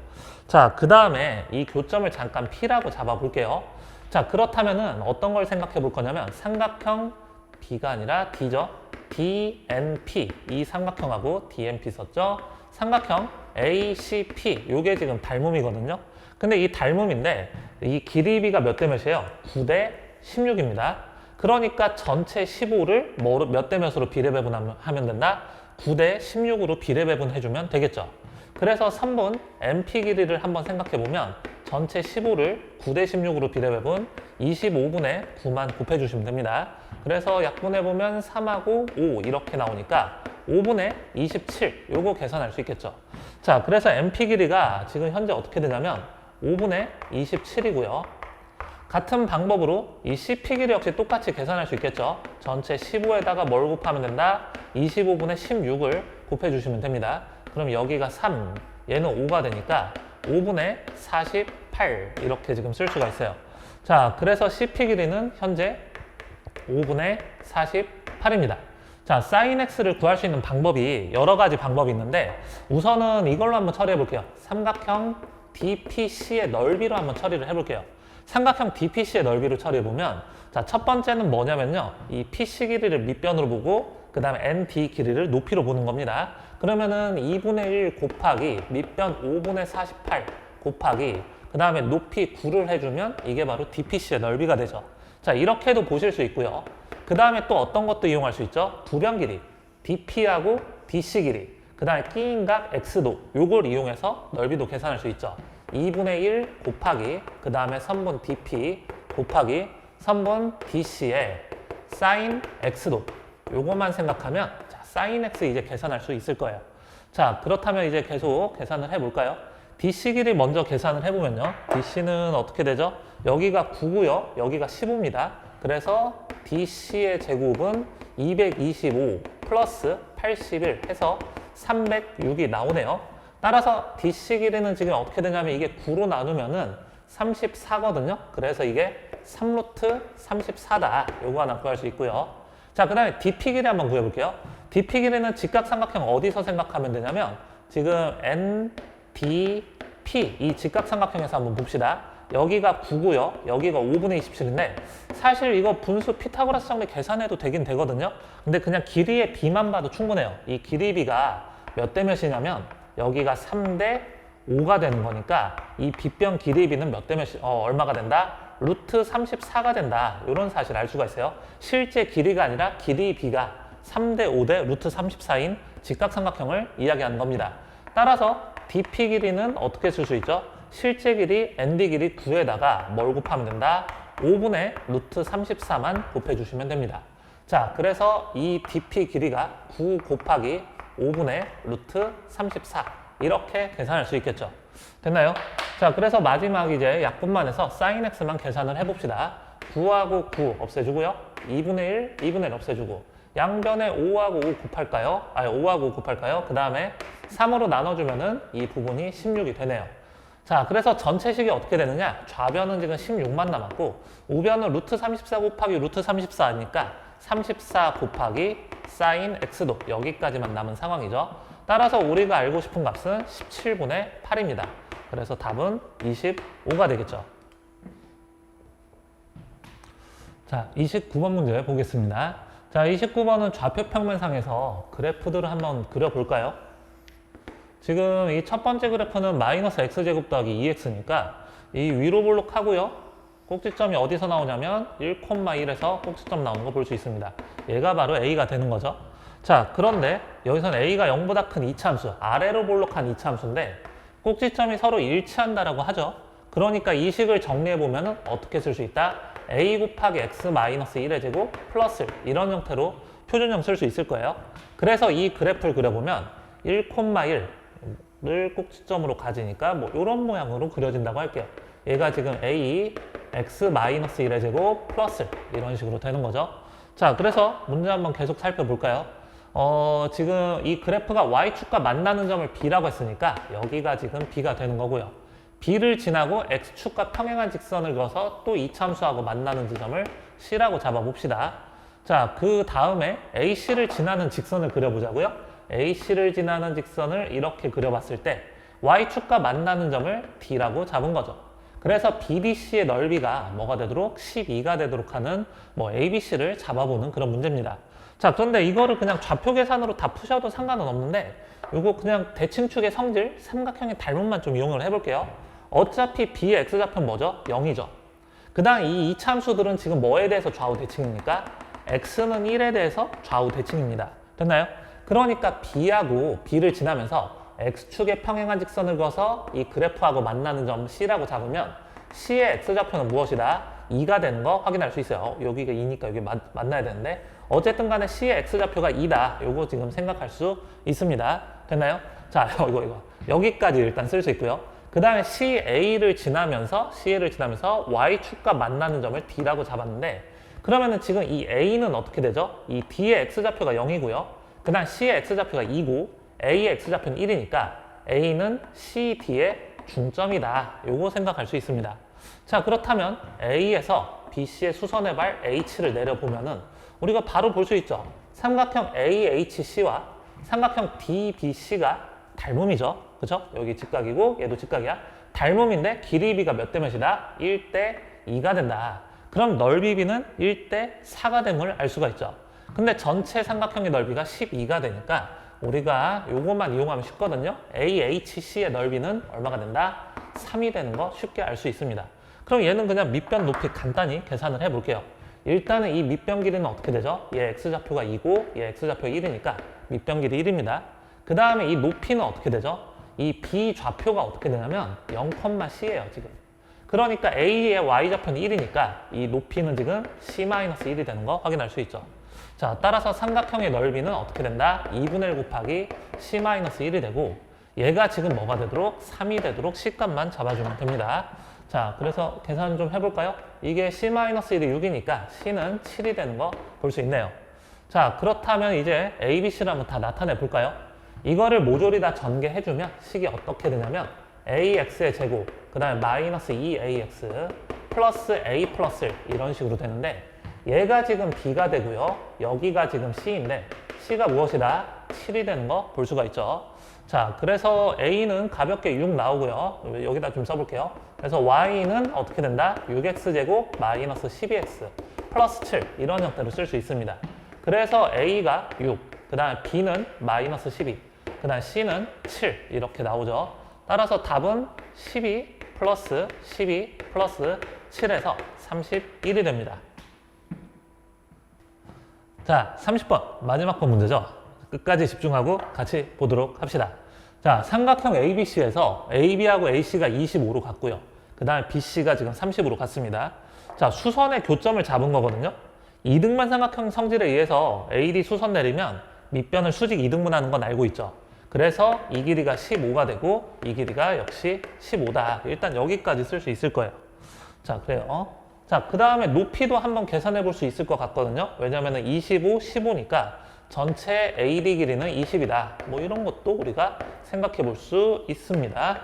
자, 그 다음에 이 교점을 잠깐 P라고 잡아볼게요. 자, 그렇다면은 어떤 걸 생각해 볼 거냐면 삼각형 B가 아니라 D죠. DNP 이 삼각형하고 DNP 썼죠. 삼각형 ACP 요게 지금 닮음이거든요. 근데 이 닮음인데 이 길이비가 몇 대 몇이에요? 9대 16입니다. 그러니까 전체 15를 몇 대 몇으로 비례배분하면 된다? 9대 16으로 비례배분해주면 되겠죠. 그래서 3분 MP 길이를 한번 생각해보면 전체 15를 9대 16으로 비례배분 25분의 9만 곱해주시면 됩니다. 그래서 약분해보면 3하고 5 이렇게 나오니까 5분의 27 요거 계산할 수 있겠죠. 자, 그래서 MP 길이가 지금 현재 어떻게 되냐면 5분의 27이고요. 같은 방법으로 이 CP 길이 역시 똑같이 계산할 수 있겠죠. 전체 15에다가 뭘 곱하면 된다? 25분의 16을 곱해주시면 됩니다. 그럼 여기가 3, 얘는 5가 되니까 5분의 48 이렇게 지금 쓸 수가 있어요. 자, 그래서 CP 길이는 현재 5분의 48입니다. 자, sin x를 구할 수 있는 방법이 여러 가지 방법이 있는데 우선은 이걸로 한번 처리해 볼게요. 삼각형 DPC의 넓이로 한번 처리를 해 볼게요. 삼각형 DPC의 넓이로 처리해 보면 자, 첫 번째는 뭐냐면요. 이 PC 길이를 밑변으로 보고 그 다음에 ND 길이를 높이로 보는 겁니다. 그러면은 2분의 1 곱하기 밑변 5분의 48 곱하기 그 다음에 높이 9를 해주면 이게 바로 DPC의 넓이가 되죠. 자, 이렇게도 보실 수 있고요. 그 다음에 또 어떤 것도 이용할 수 있죠? 두변 길이, DP하고 DC 길이, 그 다음에 끼인각 X도 요걸 이용해서 넓이도 계산할 수 있죠. 2분의 1 곱하기 그 다음에 선분 DP 곱하기 선분 DC의 sin X도 요것만 생각하면 자, sin X 이제 계산할 수 있을 거예요. 자, 그렇다면 이제 계속 계산을 해볼까요? DC 길이 먼저 계산을 해보면요. DC는 어떻게 되죠? 여기가 9고요. 여기가 15입니다. 그래서 DC의 제곱은 225 플러스 81 해서 306이 나오네요. 따라서 DC 길이는 지금 어떻게 되냐면 이게 9로 나누면은 34거든요. 그래서 이게 3루트 34다. 요거 하나 구할 수 있고요. 자, 그 다음에 DP 길이 한번 구해볼게요. DP 길이는 직각삼각형 어디서 생각하면 되냐면 지금 NDP 이 직각삼각형에서 한번 봅시다. 여기가 9고요. 여기가 5분의 27인데 사실 이거 분수 피타고라스 정리 계산해도 되긴 되거든요. 근데 그냥 길이의 B만 봐도 충분해요. 이 길이 B가 몇 대 몇이냐면 여기가 3대 5가 되는 거니까 이 빗변 길이 B는 몇 대 몇, 얼마가 된다? 루트 34가 된다. 이런 사실 알 수가 있어요. 실제 길이가 아니라 길이 B가 3대 5대 루트 34인 직각삼각형을 이야기하는 겁니다. 따라서 DP 길이는 어떻게 쓸 수 있죠? 실제 길이 ND 길이 9에다가 뭘 곱하면 된다? 5분의 루트 34만 곱해주시면 됩니다. 자, 그래서 이 DP 길이가 9 곱하기 5분의 루트 34 이렇게 계산할 수 있겠죠. 됐나요? 자, 그래서 마지막 이제 약분만해서 sin x만 계산을 해봅시다. 9하고 9 없애주고요. 2분의 1, 2분의 1 없애주고 양변에 5하고 5 곱할까요? 아니 5하고 5 곱할까요? 그 다음에 3으로 나눠주면은 이 부분이 16이 되네요. 자, 그래서 전체식이 어떻게 되느냐? 좌변은 지금 16만 남았고 우변은 루트 34 곱하기 루트 34니까 34 곱하기 sin x도 여기까지만 남은 상황이죠. 따라서 우리가 알고 싶은 값은 17분의 8입니다. 그래서 답은 25가 되겠죠. 자, 29번 문제 보겠습니다. 자, 29번은 좌표 평면상에서 그래프들을 한번 그려볼까요? 지금 이 첫 번째 그래프는 마이너스 x제곱 더하기 2x니까 이 위로 볼록하고요. 꼭지점이 어디서 나오냐면 1,1에서 꼭지점 나오는 거 볼 수 있습니다. 얘가 바로 a가 되는 거죠. 자, 그런데 여기선 a가 0보다 큰 이차함수, 아래로 볼록한 이차함수인데 꼭지점이 서로 일치한다라고 하죠. 그러니까 이 식을 정리해보면 어떻게 쓸 수 있다? a 곱하기 x 마이너스 1의 제곱 플러스 1 이런 형태로 표준형 쓸 수 있을 거예요. 그래서 이 그래프를 그려보면 1,1을 꼭지점으로 가지니까 뭐 이런 모양으로 그려진다고 할게요. 얘가 지금 a x 마이너스 1의 제곱 플러스 1 이런 식으로 되는 거죠. 자, 그래서 문제 한번 계속 살펴볼까요? 지금 이 그래프가 y축과 만나는 점을 b라고 했으니까 여기가 지금 b가 되는 거고요. b를 지나고 x축과 평행한 직선을 그어서 또 이차함수하고 만나는 지점을 c라고 잡아봅시다. 자, 그 다음에 ac를 지나는 직선을 그려보자고요. ac를 지나는 직선을 이렇게 그려봤을 때 y축과 만나는 점을 d라고 잡은 거죠. 그래서 BDC의 넓이가 뭐가 되도록 12가 되도록 하는 뭐 ABC를 잡아보는 그런 문제입니다. 자, 그런데 이거를 그냥 좌표 계산으로 다 푸셔도 상관은 없는데 이거 그냥 대칭축의 성질, 삼각형의 닮음만 좀 이용을 해볼게요. 어차피 B의 X좌표는 뭐죠? 0이죠. 그 다음 이 이차함수들은 지금 뭐에 대해서 좌우 대칭입니까? X는 1에 대해서 좌우 대칭입니다. 됐나요? 그러니까 B하고 B를 지나면서 X축에 평행한 직선을 그어서 이 그래프하고 만나는 점 C라고 잡으면 C의 X좌표는 무엇이다? 2가 되는 거 확인할 수 있어요. 여기가 2니까 여기 만나야 되는데 어쨌든 간에 C의 X좌표가 2다. 요거 지금 생각할 수 있습니다. 됐나요? 자, 이거. 여기까지 일단 쓸 수 있고요. 그 다음에 CA를 지나면서 Y축과 만나는 점을 D라고 잡았는데 그러면은 지금 이 A는 어떻게 되죠? 이 B의 X좌표가 0이고요. 그 다음 C의 X좌표가 2고 A의 X좌표는 1이니까 A는 CD의 중점이다. 요거 생각할 수 있습니다. 자, 그렇다면 A에서 BC의 수선의 발 H를 내려보면은 우리가 바로 볼 수 있죠. 삼각형 AHC와 삼각형 DBC가 닮음이죠. 그죠? 여기 직각이고 얘도 직각이야. 닮음인데 길이 B가 몇 대 몇이다? 1대 2가 된다. 그럼 넓이 B는 1대 4가 됨을 알 수가 있죠. 근데 전체 삼각형의 넓이가 12가 되니까 우리가 요것만 이용하면 쉽거든요. AHC의 넓이는 얼마가 된다? 3이 되는 거 쉽게 알 수 있습니다. 그럼 얘는 그냥 밑변 높이 간단히 계산을 해볼게요. 일단은 이 밑변 길이는 어떻게 되죠? 얘 X좌표가 2고 얘 X좌표가 1이니까 밑변 길이 1입니다. 그 다음에 이 높이는 어떻게 되죠? 이 B좌표가 어떻게 되냐면 0,C예요 지금. 그러니까 A의 Y좌표는 1이니까 이 높이는 지금 C-1이 되는 거 확인할 수 있죠. 자, 따라서 삼각형의 넓이는 어떻게 된다? 2분의 1 곱하기 C-1이 되고 얘가 지금 뭐가 되도록? 3이 되도록 C값만 잡아주면 됩니다. 자, 그래서 계산 좀 해볼까요? 이게 C-1이 6이니까 C는 7이 되는 거 볼 수 있네요. 자, 그렇다면 이제 A, B, C를 한번 다 나타내 볼까요? 이거를 모조리 다 전개해주면 식이 어떻게 되냐면 AX의 제곱, 그 다음에 마이너스 2AX 플러스 A 플러스 1 이런 식으로 되는데 얘가 지금 B가 되고요. 여기가 지금 C인데 C가 무엇이다? 7이 되는 거 볼 수가 있죠. 자, 그래서 A는 가볍게 6 나오고요. 여기다 좀 써볼게요. 그래서 Y는 어떻게 된다? 6X제곱 마이너스 12X 플러스 7 이런 형태로 쓸 수 있습니다. 그래서 A가 6, 그 다음에 B는 마이너스 12, 그 다음에 C는 7 이렇게 나오죠. 따라서 답은 12 플러스 12 플러스 7에서 31이 됩니다. 자, 30번 마지막 번 문제죠. 끝까지 집중하고 같이 보도록 합시다. 자, 삼각형 ABC에서 AB하고 AC가 25로 갔고요. 그 다음에 BC가 지금 30으로 갔습니다. 자, 수선의 교점을 잡은 거거든요. 이등분 삼각형 성질에 의해서 AD 수선 내리면 밑변을 수직 이등분하는 건 알고 있죠. 그래서 이 길이가 15가 되고 이 길이가 역시 15다. 일단 여기까지 쓸 수 있을 거예요. 자, 그래요. 자, 그 다음에 높이도 한번 계산해 볼 수 있을 것 같거든요. 왜냐면은 25, 15니까 전체 AD 길이는 20이다. 뭐 이런 것도 우리가 생각해 볼 수 있습니다.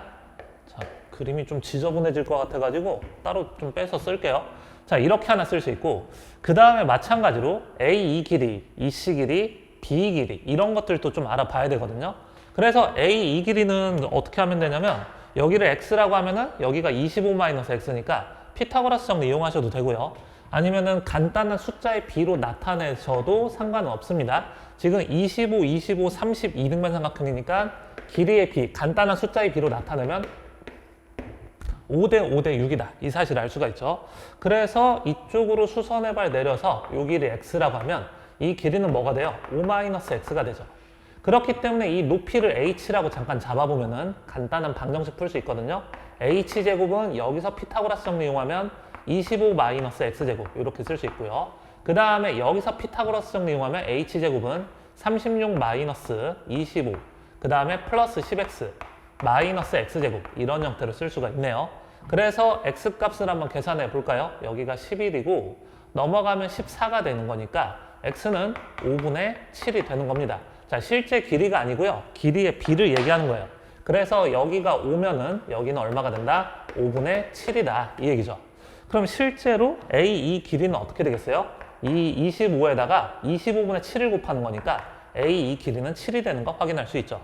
자, 그림이 좀 지저분해질 것 같아가지고 따로 좀 빼서 쓸게요. 자, 이렇게 하나 쓸 수 있고, 그 다음에 마찬가지로 AE 길이, EC 길이, BE 길이 이런 것들도 좀 알아봐야 되거든요. 그래서 AE 길이는 어떻게 하면 되냐면 여기를 X라고 하면은 여기가 25-X니까 피타고라스 정리 이용하셔도 되고요. 아니면은 간단한 숫자의 B로 나타내셔도 상관은 없습니다. 지금 25, 25, 30 이등변 삼각형이니까 길이의 B, 간단한 숫자의 B로 나타내면 5대 5대 6이다. 이 사실을 알 수가 있죠. 그래서 이쪽으로 수선의 발 내려서 이 길이 X라고 하면 이 길이는 뭐가 돼요? 5-X가 되죠. 그렇기 때문에 이 높이를 H라고 잠깐 잡아보면은 간단한 방정식 풀 수 있거든요. H제곱은 여기서 피타고라스 정리 이용하면 25-X제곱 이렇게 쓸 수 있고요. 그 다음에 여기서 피타고라스 정리 이용하면 H제곱은 36-25 그 다음에 플러스 10X 마이너스 X제곱 이런 형태로 쓸 수가 있네요. 그래서 X값을 한번 계산해 볼까요? 여기가 11이고 넘어가면 14가 되는 거니까 X는 5분의 7이 되는 겁니다. 자, 실제 길이가 아니고요. 길이의 B를 얘기하는 거예요. 그래서 여기가 5면은 여기는 얼마가 된다? 5분의 7이다. 이 얘기죠. 그럼 실제로 A 이 길이는 어떻게 되겠어요? 이 25에다가 25분의 7을 곱하는 거니까 A 이 길이는 7이 되는 거 확인할 수 있죠.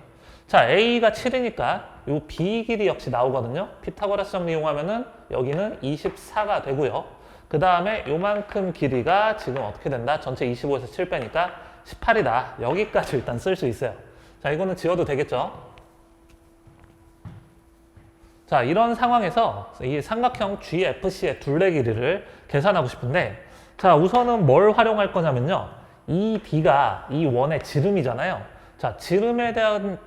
자, A가 7이니까 이 B 길이 역시 나오거든요. 피타고라스 정리 이용하면은 여기는 24가 되고요. 그 다음에 요만큼 길이가 지금 어떻게 된다? 전체 25에서 7 빼니까 18이다. 여기까지 일단 쓸 수 있어요. 자, 이거는 지워도 되겠죠? 자, 이런 상황에서 이 삼각형 GFC의 둘레 길이를 계산하고 싶은데, 자, 우선은 뭘 활용할 거냐면요. 이 B가 이 원의 지름이잖아요. 자, 지름에 대한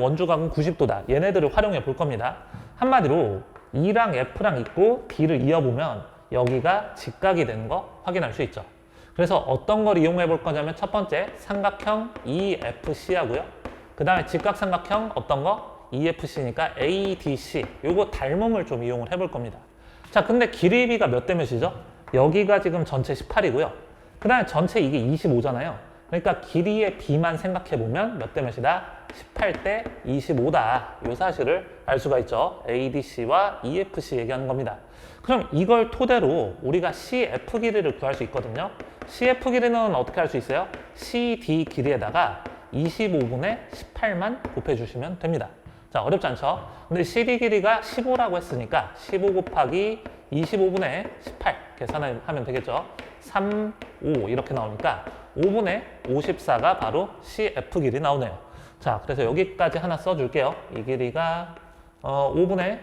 원주각은 90도다. 얘네들을 활용해 볼 겁니다. 한마디로 E랑 F랑 있고 B를 이어보면 여기가 직각이 되는 거 확인할 수 있죠. 그래서 어떤 걸 이용해 볼 거냐면 첫 번째 삼각형 EFC하고요. 그 다음에 직각삼각형 어떤 거? EFC니까 ADC. 요거 닮음을 좀 이용을 해볼 겁니다. 자, 근데 길이 B가 몇 대 몇이죠? 여기가 지금 전체 18이고요. 그 다음에 전체 이게 25잖아요. 그러니까 길이의 B만 생각해보면 몇 대 몇이다? 18대 25다. 이 사실을 알 수가 있죠. ADC와 EFC 얘기하는 겁니다. 그럼 이걸 토대로 우리가 CF 길이를 구할 수 있거든요. CF 길이는 어떻게 할 수 있어요? CD 길이에다가 25분의 18만 곱해주시면 됩니다. 자, 어렵지 않죠? 근데 CD 길이가 15라고 했으니까 15 곱하기 25분의 18 계산하면 되겠죠? 3, 5 이렇게 나오니까 5분의 54가 바로 CF 길이 나오네요. 자, 그래서 여기까지 하나 써줄게요. 이 길이가 5분의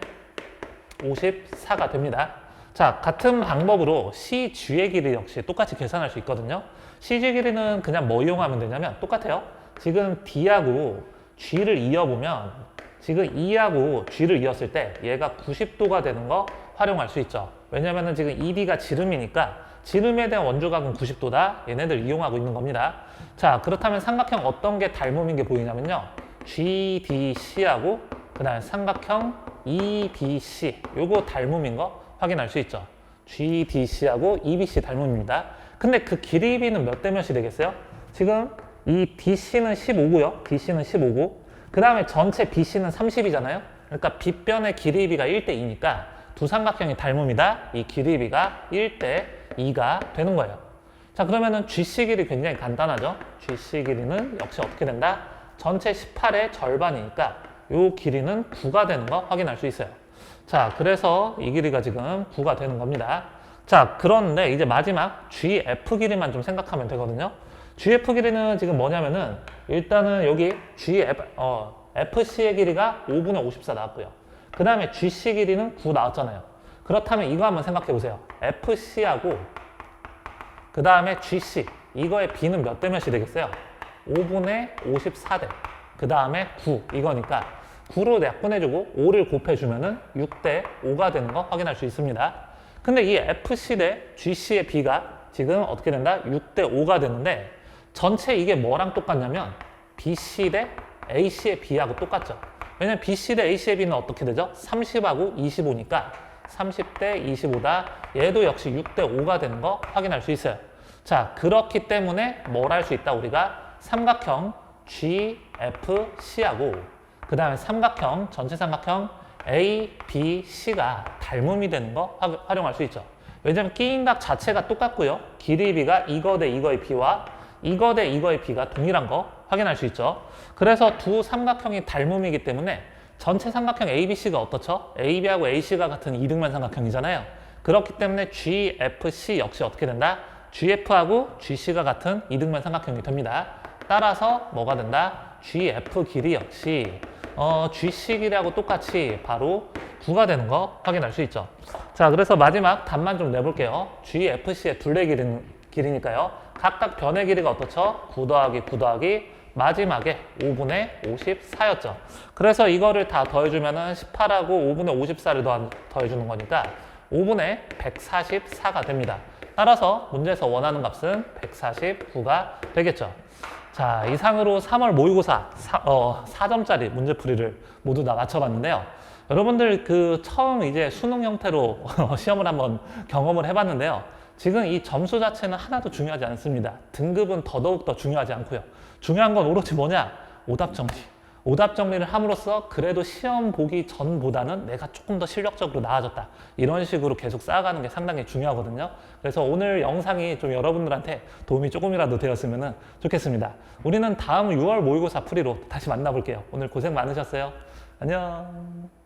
54가 됩니다. 자, 같은 방법으로 CG의 길이 역시 똑같이 계산할 수 있거든요. CG 길이는 그냥 뭐 이용하면 되냐면 똑같아요. 지금 D하고 G를 이어보면 지금 E하고 G를 이었을 때 얘가 90도가 되는 거 활용할 수 있죠. 왜냐면은 지금 ED가 지름이니까 지름에 대한 원주각은 90도다. 얘네들 이용하고 있는 겁니다. 자, 그렇다면 삼각형 어떤 게 닮음인 게 보이냐면요. GDC하고 그 다음에 삼각형 EBC 요거 닮음인 거 확인할 수 있죠. GDC하고 EBC 닮음입니다. 근데 그 길이 B는 몇 대 몇이 되겠어요? 지금 이 DC는 15고요. DC는 15고 그 다음에 전체 BC는 30이잖아요. 그러니까 빗변의 길이 B가 1대 2니까 두 삼각형이 닮음이다. 이 길이 B가 1대 2가 되는 거예요. 자, 그러면은 GC 길이 굉장히 간단하죠. GC 길이는 역시 어떻게 된다? 전체 18의 절반이니까 이 길이는 9가 되는 거 확인할 수 있어요. 자, 그래서 이 길이가 지금 9가 되는 겁니다. 자, 그런데 이제 마지막 GF 길이만 좀 생각하면 되거든요. GF 길이는 지금 뭐냐면은 일단은 여기 FC의 길이가 5분의 54 나왔고요. 그 다음에 GC 길이는 9 나왔잖아요. 그렇다면 이거 한번 생각해 보세요. FC하고 그 다음에 GC 이거의 B는 몇 대 몇이 되겠어요? 5분의 54대 그 다음에 9 이거니까 9로 약분해주고 5를 곱해주면은 6대 5가 되는 거 확인할 수 있습니다. 근데 이 FC 대 GC의 B가 지금 어떻게 된다? 6대 5가 되는데 전체 이게 뭐랑 똑같냐면 BC 대 A씨의 B하고 똑같죠. 왜냐면 BC 대 A씨의 B는 어떻게 되죠? 30하고 25니까 30대 25다. 얘도 역시 6대 5가 되는 거 확인할 수 있어요. 자, 그렇기 때문에 뭘 할 수 있다? 우리가 삼각형 GFC하고 그 다음에 삼각형, 전체 삼각형 ABC가 닮음이 되는 거 활용할 수 있죠. 왜냐면 끼인각 자체가 똑같고요. 길이 B가 이거 대 이거의 B와 이거 대 이거의 B가 동일한 거 확인할 수 있죠. 그래서 두 삼각형이 닮음이기 때문에 전체 삼각형 ABC가 어떻죠? AB하고 AC가 같은 이등변 삼각형이잖아요. 그렇기 때문에 GFC 역시 어떻게 된다? GF하고 GC가 같은 이등변 삼각형이 됩니다. 따라서 뭐가 된다? GF 길이 역시 GC 길이하고 똑같이 바로 9가 되는 거 확인할 수 있죠. 자, 그래서 마지막 답만 좀 내볼게요. GFC의 둘레 길이니까요. 각각 변의 길이가 어떻죠? 9 더하기 9 더하기 마지막에 5분의 54였죠. 그래서 이거를 다 더해주면은 18하고 5분의 54를 더해주는 거니까 5분의 144가 됩니다. 따라서 문제에서 원하는 값은 149가 되겠죠. 자, 이상으로 3월 모의고사 4점짜리 문제풀이를 모두 다 맞춰봤는데요. 여러분들 처음 이제 수능 형태로 시험을 한번 경험을 해봤는데요. 지금 이 점수 자체는 하나도 중요하지 않습니다. 등급은 더더욱 중요하지 않고요. 중요한 건 오로지 뭐냐? 오답 정리. 오답 정리를 함으로써 그래도 시험 보기 전보다는 내가 조금 더 실력적으로 나아졌다. 이런 식으로 계속 쌓아가는 게 상당히 중요하거든요. 그래서 오늘 영상이 좀 여러분들한테 도움이 조금이라도 되었으면 좋겠습니다. 우리는 다음 6월 모의고사 풀이로 다시 만나볼게요. 오늘 고생 많으셨어요. 안녕.